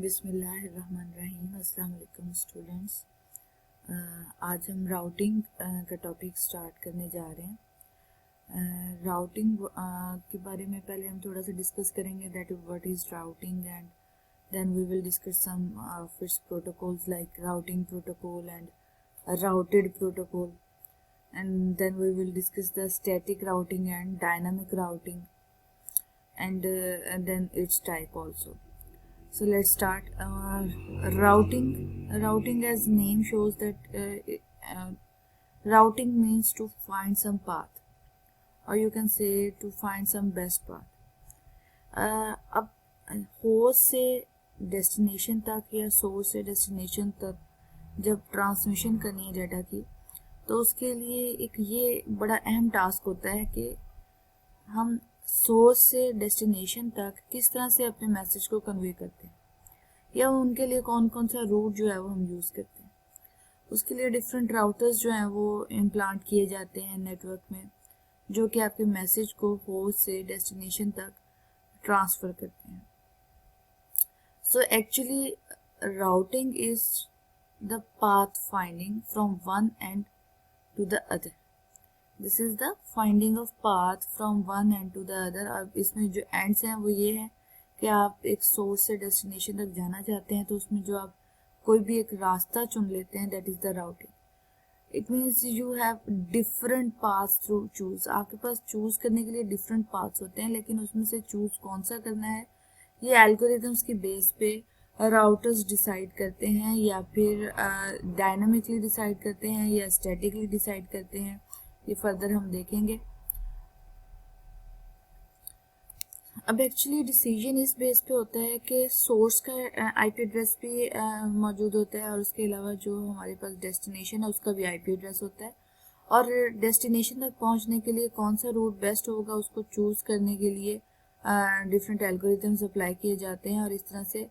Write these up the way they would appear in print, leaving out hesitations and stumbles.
बिस्मिल्लाहिर्रहमानिर्रहीम। अस्सलाम वालेकुम स्टूडेंट्स। आज हम राउटिंग का टॉपिक स्टार्ट करने जा रहे हैं। राउटिंग के बारे में पहले हम थोड़ा सा डिस्कस करेंगे, that what is routing, and then we will discuss some of its protocols like routing protocol and routed protocol, and then we will discuss the static routing and dynamic routing, and then its type also. So let's start. Routing as name shows that routing means to find some path, or you can say to find some best path. अब host से destination तक या source से destination तक जब transmission करनी है data की, तो उसके लिए एक ये बड़ा अहम टास्क होता है कि हम सोर्स से डेस्टिनेशन तक किस तरह से अपने मैसेज को कन्वे करते हैं, या उनके लिए कौन कौन सा रूट जो है वो हम यूज़ करते हैं। उसके लिए डिफरेंट राउटर्स जो हैं वो इम्प्लांट किए जाते हैं नेटवर्क में, जो कि आपके मैसेज को होस्ट से डेस्टिनेशन तक ट्रांसफ़र करते हैं। सो actually routing is the path finding from one and to the other. This is the finding of path from one end to the other. अब इसमें जो ends हैं वो ये है कि आप एक सोर्स से डेस्टिनेशन तक जाना चाहते हैं, तो उसमें जो आप कोई भी एक रास्ता चुन लेते हैं, that is the routing. It means you have different paths through choose. आपके पास चूज करने के लिए डिफरेंट पाथ्स होते हैं, लेकिन उसमें से चूज कौन सा करना है ये एल्गोरिथम्स की बेस पे राउटर्स डिसाइड करते हैं, या फिर डायनामिकली डिसाइड करते हैं या स्टैटिकली डिसाइड करते हैं. ये फर्दर हम देखेंगे. अब एक्चुअली डिसीजन इस बेस पे होता है कि सोर्स का आईपी एड्रेस भी मौजूद होता है, और उसके अलावा जो हमारे पास डेस्टिनेशन है उसका भी आईपी एड्रेस होता है, और डेस्टिनेशन तक पहुंचने के लिए कौन सा रूट बेस्ट होगा उसको चूज़ करने के लिए डिफरेंट एल्गोरिथम्स अप्लाई किए जाते हैं, और इस तरह से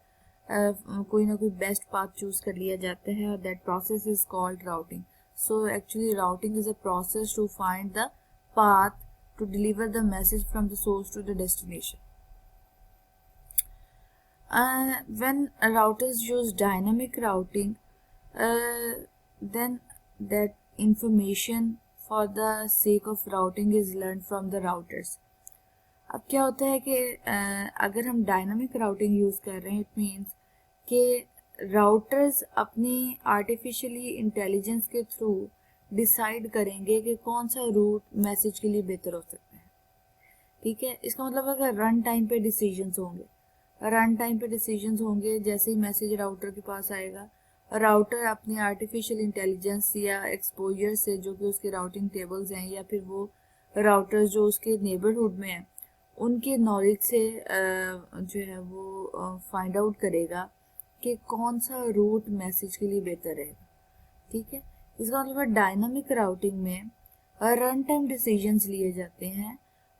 कोई ना कोई बेस्ट पाथ चूज कर लिया जाता है, और that process is called routing. So actually routing is a process to find the path to deliver the message from the source to the destination. When routers use dynamic routing, then that information for the sake of routing is learned from the routers. अब क्या होता है कि अगर हम dynamic routing use कर रहे हैं, इट मीन्स कि राउटर्स अपनी आर्टिफिशियली इंटेलिजेंस के थ्रू डिसाइड करेंगे कि कौन सा रूट मैसेज के लिए बेहतर हो सकता है. ठीक है, इसका मतलब अगर रन टाइम पे डिसीजंस होंगे, जैसे ही मैसेज राउटर के पास आएगा, राउटर अपनी आर्टिफिशियल इंटेलिजेंस या एक्सपोजर से, जो कि उसके राउटिंग टेबल्स हैं, या फिर वो राउटर्स जो उसके नेबरहुड में हैं, उनके नॉलेज से जो है वो फाइंड आउट करेगा कि कौन सा रूट मैसेज के लिए बेहतर रहेगा. ठीक है, इसका मतलब डायनामिक राउटिंग में रन टाइम डिसीजंस लिए जाते हैं.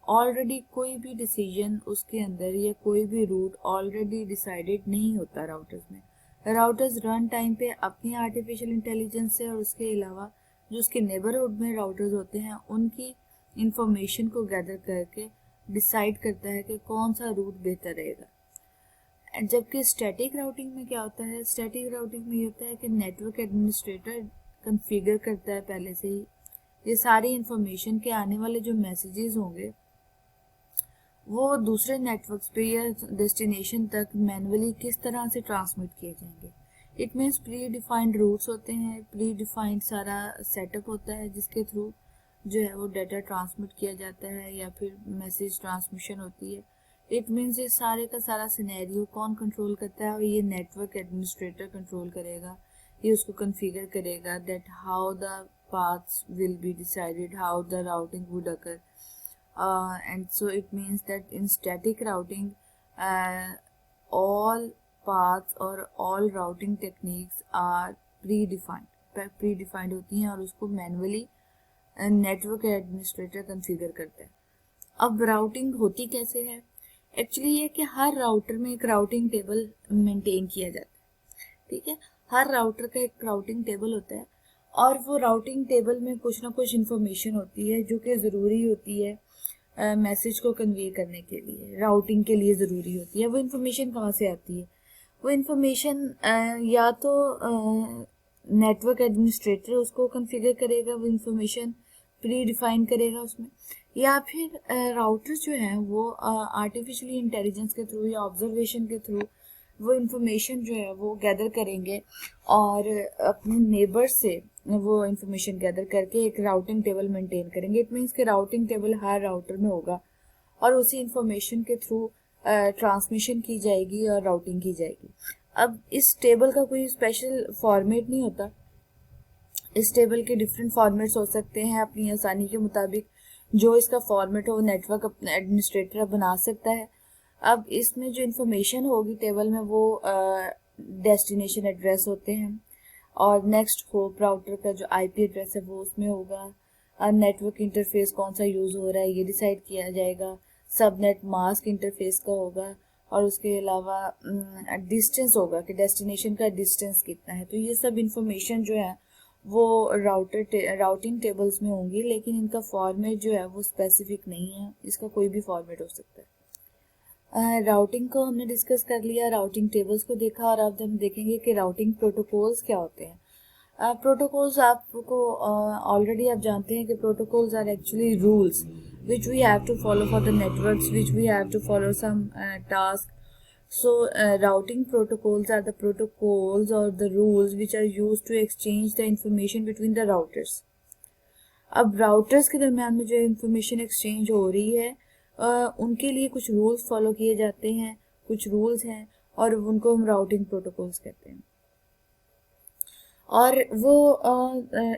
ऑलरेडी कोई भी डिसीजन उसके अंदर या कोई भी रूट ऑलरेडी डिसाइडेड नहीं होता राउटर्स में. राउटर्स रन टाइम पे अपनी आर्टिफिशियल इंटेलिजेंस से, और उसके अलावा जो उसके नेबरहुड में राउटर्स होते हैं, उनकी इंफॉर्मेशन को गैदर करके डिसाइड करता है कि कौन सा रूट बेहतर रहेगा. जबकि स्टैटिक राउटिंग में क्या होता है, स्टैटिक राउटिंग में ये होता है कि नेटवर्क एडमिनिस्ट्रेटर कॉन्फ़िगर करता है पहले से ही ये सारी इंफॉर्मेशन के आने वाले जो मैसेजेस होंगे वो दूसरे नेटवर्क्स पे या डेस्टिनेशन तक मैनुअली किस तरह से ट्रांसमिट किए जाएंगे. It means pre defined routes होते हैं, प्री डिफाइंड सारा सेटअप होता है जिसके थ्रू जो है वो डाटा ट्रांसमिट किया जाता है या फिर मैसेज ट्रांसमिशन होती है. इट मीन्स ये सारे का सारा सिनेरियो कौन कंट्रोल करता है, और ये नेटवर्क एडमिनिस्ट्रेटर कंट्रोल करेगा. ये उसको कॉन्फ़िगर करेगा that how the paths will be decided, how the routing would occur, and so it means that in static routing all paths or all routing techniques are predefined होती हैं, और उसको manually network administrator configure करता है. अब routing होती कैसे है, एक्चुअली ये कि हर राउटर में एक राउटिंग टेबल मेंटेन किया जाता है. ठीक है, हर राउटर का एक राउटिंग टेबल होता है, और वो राउटिंग टेबल में कुछ ना कुछ इन्फॉर्मेशन होती है जो कि ज़रूरी होती है मैसेज को कन्वे करने के लिए, राउटिंग के लिए ज़रूरी होती है. वो इन्फॉर्मेशन कहाँ से आती है, वो इंफॉर्मेशन या तो नेटवर्क एडमिनिस्ट्रेटर उसको कॉन्फ़िगर करेगा, वो इंफॉर्मेशन प्री डिफाइन करेगा उसमें, या फिर राउटर जो है वो आर्टिफिशियली इंटेलिजेंस के थ्रू या ऑब्जर्वेशन के थ्रू वो इंफॉर्मेशन जो है वो गैदर करेंगे और अपने नेबर से वो इंफॉर्मेशन गैदर करके एक राउटिंग टेबल मेंटेन करेंगे। इट मीन्स कि राउटिंग टेबल हर राउटर में होगा और उसी इंफॉर्मेशन के थ्रू ट्रांसमिशन की जाएगी और राउटिंग की जाएगी। अब इस टेबल का कोई स्पेशल फॉर्मेट नहीं होता, इस टेबल के डिफरेंट फॉर्मेट्स हो सकते हैं, अपनी आसानी के मुताबिक जो इसका फॉर्मेट हो वो नेटवर्क अपना एडमिनिस्ट्रेटर बना सकता है। अब इसमें जो इंफॉर्मेशन होगी टेबल में वो डेस्टिनेशन एड्रेस होते हैं और नेक्स्ट होप राउटर का जो आईपी एड्रेस है वो उसमें होगा, नेटवर्क इंटरफेस कौन सा यूज़ हो रहा है ये डिसाइड किया जाएगा, सबनेट मास्क इंटरफेस का होगा और उसके अलावा डिस्टेंस होगा कि डेस्टिनेशन का डिस्टेंस कितना है। तो ये सब इंफॉर्मेशन जो है वो राउटिंग टेबल्स में होंगी, लेकिन इनका फॉर्मेट जो है वो स्पेसिफिक नहीं है, इसका कोई भी फॉर्मेट हो सकता है। राउटिंग को हमने डिस्कस कर लिया, राउटिंग टेबल्स को देखा और अब हम देखेंगे कि राउटिंग प्रोटोकॉल्स क्या होते हैं। प्रोटोकॉल्स आपको ऑलरेडी आप जानते हैं कि protocols are actually rules which we have to follow for the networks, which we have to follow some task. So routing protocols are the protocols or the rules which are used to exchange the information between the routers. अब routers के दरमियान में जो information exchange हो रही है उनके लिए कुछ रूल्स फॉलो किए जाते हैं, कुछ रूल्स हैं और उनको हम राउटिंग प्रोटोकॉल्स कहते हैं। और वो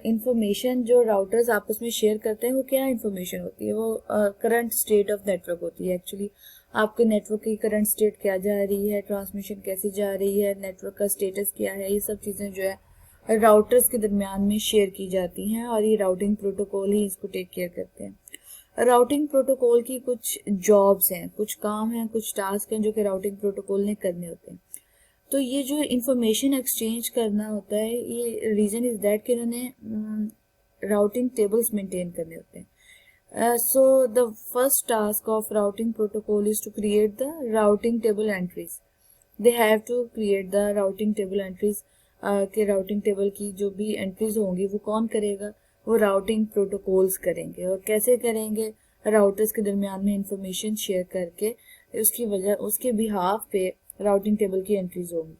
इंफॉर्मेशन जो राउटर्स आपस में शेयर करते हैं वो क्या इंफॉर्मेशन होती है, वो करंट स्टेट ऑफ नेटवर्क होती है। एक्चुअली आपके नेटवर्क की करंट स्टेट क्या जा रही है, ट्रांसमिशन कैसी जा रही है, नेटवर्क का स्टेटस क्या है, ये सब चीज़ें जो है राउटर्स के दरमियान में शेयर की जाती हैं और ये राउटिंग प्रोटोकॉल ही इसको टेक केयर करते हैं। राउटिंग प्रोटोकॉल की कुछ जॉब्स हैं, कुछ काम हैं, कुछ टास्क हैं जो कि राउटिंग प्रोटोकॉल ने करने होते हैं। तो ये जो इंफॉर्मेशन एक्सचेंज करना होता है, ये रीज़न इज़ दैट कि इन्होंने राउटिंग टेबल्स मेंटेन करने होते हैं। So the first task of routing protocol is to create the routing table entries. They have to create the routing table entries के राउटिंग टेबल की जो भी एंट्रीज होंगी वो कौन करेगा, वो राउटिंग प्रोटोकॉल्स करेंगे। और कैसे करेंगे, राउटर्स के दरमियान में इंफॉर्मेशन शेयर करके उसकी वजह उसके बिहाफ पे राउटिंग टेबल की एंट्रीज होंगी।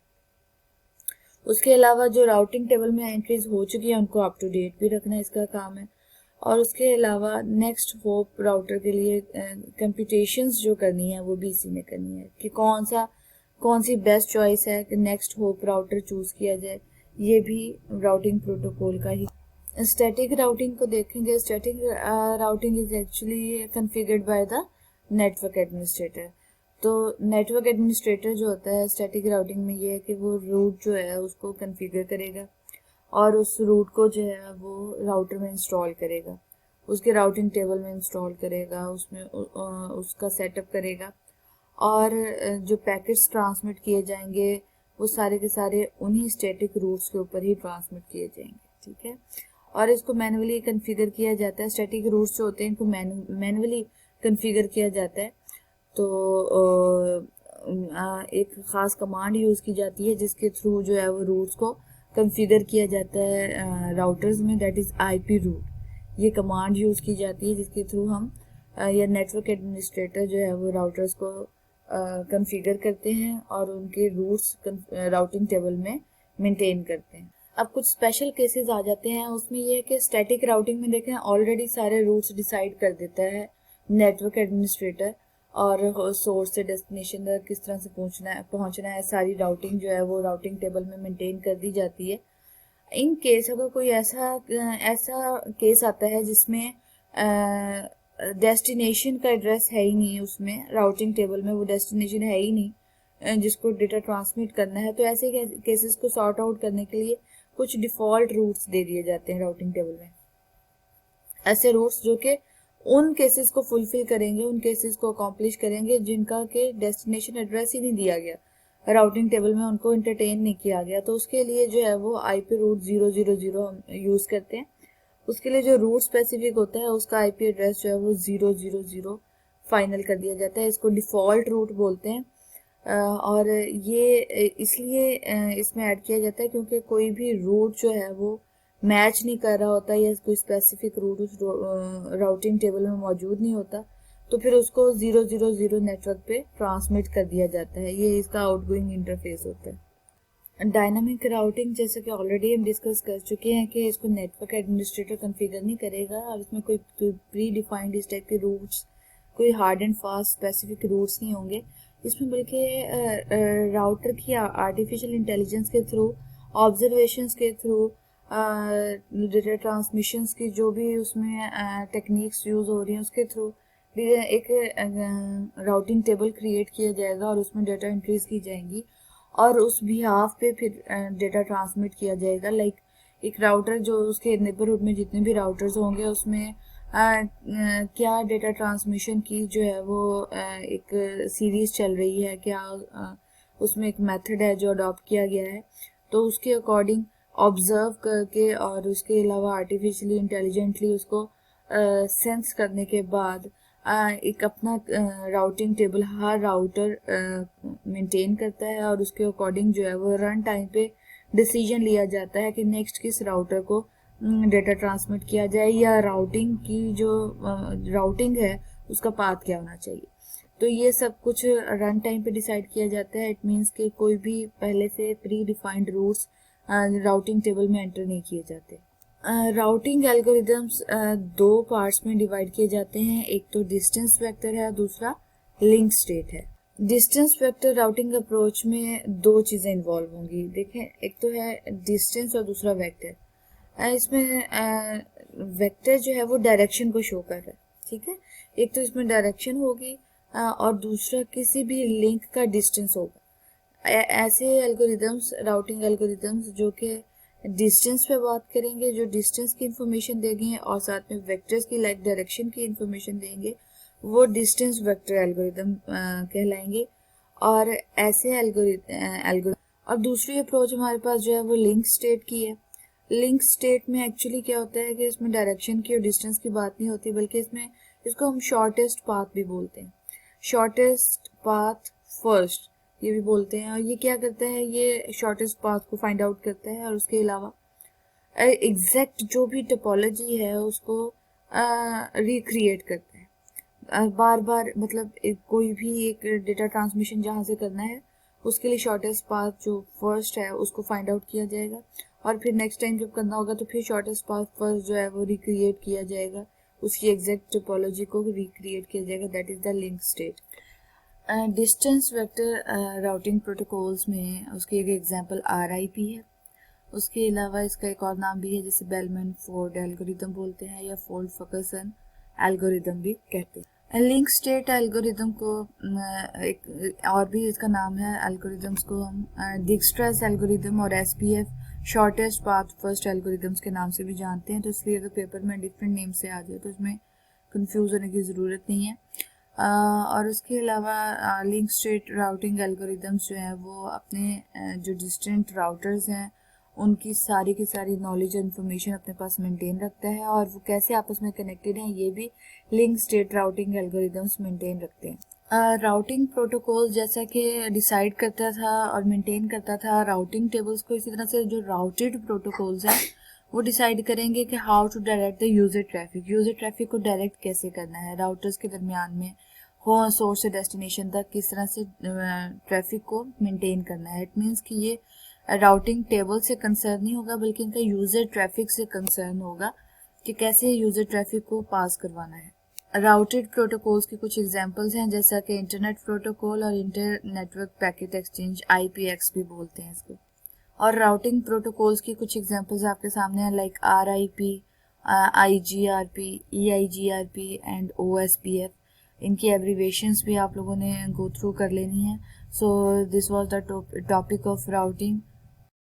उसके अलावा जो राउटिंग टेबल में एंट्रीज हो चुकी है उनको अप टू डेट भी रखना इसका काम है। और उसके अलावा नेक्स्ट होप राउटर के लिए कंप्यूटेशंस जो करनी है वो भी इसी ने करनी है कि कौन सी बेस्ट चॉइस है कि नेक्स्ट होप राउटर चूज किया जाए, ये भी राउटिंग प्रोटोकॉल का ही। स्टैटिक राउटिंग को देखेंगे। Static routing is actually configured by the network administrator. तो नेटवर्क एडमिनिस्ट्रेटर जो होता है स्टैटिक राउटिंग में ये है कि वो रूट जो है उसको कॉन्फ़िगर करेगा और उस रूट को जो है वो राउटर में इंस्टॉल करेगा, उसके राउटिंग टेबल में इंस्टॉल करेगा, उसमें उसका सेटअप करेगा और जो पैकेट्स ट्रांसमिट किए जाएंगे वो सारे के सारे उन्हीं स्टैटिक रूट्स के ऊपर ही ट्रांसमिट किए जाएंगे, ठीक है। और इसको मैनुअली कॉन्फ़िगर किया जाता है। स्टैटिक रूट्स जो होते हैं इनको मैनुअली कॉन्फ़िगर किया जाता है। तो एक ख़ास कमांड यूज़ की जाती है जिसके थ्रू जो है वो रूट्स को कॉन्फ़िगर किया जाता है राउटर्स में, दैट इज़ आईपी रूट। ये कमांड यूज़ की जाती है जिसके थ्रू हम या नेटवर्क एडमिनिस्ट्रेटर जो है वो राउटर्स को कॉन्फ़िगर करते हैं और उनके रूट्स राउटिंग टेबल में मेंटेन करते हैं। अब कुछ स्पेशल केसेस आ जाते हैं, उसमें ये है कि स्टैटिक राउटिंग में देखें ऑलरेडी सारे रूट्स डिसाइड कर देता है नेटवर्क एडमिनिस्ट्रेटर और सोर्स से डेस्टिनेशन तक किस तरह से पहुंचना है सारी राउटिंग जो है वो राउटिंग टेबल में मेंटेन कर दी जाती है। इन केस अगर कोई ऐसा केस आता है जिसमें डेस्टिनेशन का एड्रेस है ही नहीं, उसमें राउटिंग टेबल में वो डेस्टिनेशन है ही नहीं जिसको डेटा ट्रांसमिट करना है, तो ऐसे केसेस को सॉर्ट आउट करने के लिए कुछ डिफ़ॉल्ट रूट्स दे दिए जाते हैं राउटिंग टेबल में। ऐसे रूट्स जो कि उन केसेस को फुलफिल करेंगे, उन केसेस को अकॉम्प्लिश करेंगे जिनका के डेस्टिनेशन एड्रेस ही नहीं दिया गया, राउटिंग टेबल में उनको एंटरटेन नहीं किया गया, तो उसके लिए जो है वो आईपी रूट 000 हम यूज़ करते हैं। उसके लिए जो रूट स्पेसिफिक होता है उसका आईपी एड्रेस जो है वो 000 फाइनल कर दिया जाता है। इसको डिफ़ॉल्ट रूट बोलते हैं। और ये इसलिए इसमें ऐड किया जाता है क्योंकि कोई भी रूट जो है वो मैच नहीं कर रहा होता या कोई स्पेसिफिक रूट उस राउटिंग टेबल में मौजूद नहीं होता, तो फिर उसको 000 नेटवर्क पे ट्रांसमिट कर दिया जाता है। ये इसका आउटगोइंग इंटरफेस होता है। डायनामिक राउटिंग जैसे कि ऑलरेडी हम डिस्कस कर चुके हैं कि इसको नेटवर्क एडमिनिस्ट्रेटर कॉन्फ़िगर नहीं करेगा और इसमें कोई प्री डिफाइंड इस टाइप के रूट्स, कोई hard and fast specific routes नहीं होंगे इसमें, बल्कि राउटर की आर्टिफिशियल इंटेलिजेंस के थ्रू, ऑब्जर्वेशंस के थ्रू, डेटा ट्रांसमिशंस की जो भी उसमें टेक्निक्स यूज़ हो रही हैं उसके थ्रू एक राउटिंग टेबल क्रिएट किया जाएगा और उसमें डेटा एंट्रीज की जाएंगी और उस बिहाफ पे फिर डेटा ट्रांसमिट किया जाएगा। लाइक एक राउटर जो उसके नेबरहुड में जितने भी राउटर्स होंगे उसमें क्या डेटा ट्रांसमिशन की जो है वो एक सीरीज चल रही है, क्या उसमें एक मेथड है जो अडॉप्ट किया गया है, तो उसके अकॉर्डिंग ऑब्जर्व करके और उसके अलावा आर्टिफिशियली इंटेलिजेंटली उसको सेंस करने के बाद एक अपना राउटिंग टेबल हर राउटर मेंटेन करता है और उसके अकॉर्डिंग जो है वो रन टाइम पे डिसीजन लिया जाता है कि नेक्स्ट किस राउटर को डेटा ट्रांसमिट किया जाए या राउटिंग की जो राउटिंग है उसका पाथ क्या होना चाहिए। तो ये सब कुछ रन टाइम पे डिसाइड किया जाता है। इट मीन्स कि कोई भी पहले से pre defined routes routing table में एंटर नहीं किए जाते। राउटिंग एल्गोरिदम्स दो पार्ट्स में डिवाइड किए जाते हैं, एक तो डिस्टेंस वेक्टर है, दूसरा लिंक स्टेट है। डिस्टेंस वेक्टर राउटिंग अप्रोच में दो चीज़ें इन्वॉल्व होंगी। देखें, एक तो है डिस्टेंस और दूसरा वेक्टर। इसमें वेक्टर जो है वो डायरेक्शन को शो कर रहा है, ठीक है। एक तो इसमें डायरेक्शन होगी और दूसरा किसी भी लिंक का डिस्टेंस होगा। ऐसे एल्गोरिदम्स, राउटिंग एल्गोरिदम्स जो कि डिस्टेंस पे बात करेंगे, जो डिस्टेंस की इंफॉर्मेशन देंगे और साथ में वेक्टर्स की लाइक डायरेक्शन की इंफॉर्मेशन देंगे, वो डिस्टेंस वेक्टर एल्गोरिदम कहलाएंगे। और ऐसे एल्गोरिदम और दूसरी अप्रोच हमारे पास जो है वो लिंक स्टेट की है। लिंक स्टेट में एक्चुअली क्या होता है कि इसमें डायरेक्शन की और डिस्टेंस की बात नहीं होती, बल्कि इसमें इसको हम शॉर्टेस्ट पाथ भी बोलते हैं, शॉर्टेस्ट पाथ फर्स्ट ये भी बोलते हैं। और ये क्या करता है, ये शॉर्टेस्ट पाथ को फाइंड आउट करता है और उसके अलावा एग्जैक्ट जो भी टोपोलॉजी है उसको रिक्रिएट करता है बार बार। मतलब कोई भी एक डेटा ट्रांसमिशन जहाँ से करना है उसके लिए शॉर्टेस्ट पाथ जो फर्स्ट है उसको फाइंड आउट किया जाएगा और फिर नेक्स्ट टाइम जब करना होगा तो फिर शॉर्टेस्ट पाथ फर्स्ट जो है वो रिक्रिएट किया जाएगा, उसकी एग्जैक्ट टोपोलॉजी को रिक्रिएट किया जाएगा। That is the link state. Distance vector routing protocols में उसकी एक एग्जांपल RIP है। उसके अलावा इसका एक और नाम भी है जिसे बेलमैन फोर्ड एल्गोरिदम बोलते हैं या फोर्ड फर्गसन एल्गोरिदम भी कहते हैं। लिंक स्टेट एल्गोरिदम को एक और भी इसका नाम है एल्गोरिदम्स को हम डिक्स्ट्रास एल्गोरिदम और SPF shortest path first algorithms के नाम से भी जानते हैं। तो इसलिए अगर पेपर में डिफरेंट नेम से आ जाए तो इसमें कंफ्यूज होने की ज़रूरत नहीं है। और उसके अलावा लिंक स्टेट राउटिंग एल्गोरिदम्स जो हैं वो अपने जो डिस्टेंट राउटर्स हैं उनकी सारी की सारी नॉलेज और इन्फॉर्मेशन अपने पास मेंटेन रखता है और वो कैसे आपस में कनेक्टेड हैं ये भी link state routing algorithms maintain रखते हैं। राउटिंग प्रोटोकॉल जैसा कि डिसाइड करता था और मेंटेन करता था राउटिंग टेबल्स को, इसी तरह से जो राउटेड प्रोटोकॉल्स हैं वो डिसाइड करेंगे कि how to direct the user traffic को डायरेक्ट कैसे करना है राउटर्स के दरमियान में, हो सोर्स से डेस्टिनेशन तक किस तरह से ट्रैफिक को मेंटेन करना है। इट मीन्स कि ये राउटिंग टेबल से कंसर्न नहीं होगा बल्कि इनका यूज़र ट्रैफिक से कंसर्न होगा कि कैसे यूज़र ट्रैफिक को पास करवाना है। राउटेड प्रोटोकॉल्स के कुछ एग्जांपल्स हैं जैसा कि इंटरनेट प्रोटोकॉल और inter network packet exchange IPX भी बोलते हैं इसको। और राउटिंग प्रोटोकॉल्स की कुछ एग्जांपल्स आपके सामने हैं like RIP, IGRP, EIGRP and OSPF। इनकी एब्रीवेशंस भी आप लोगों ने गो थ्रू कर लेनी है। So this was the topic of routing.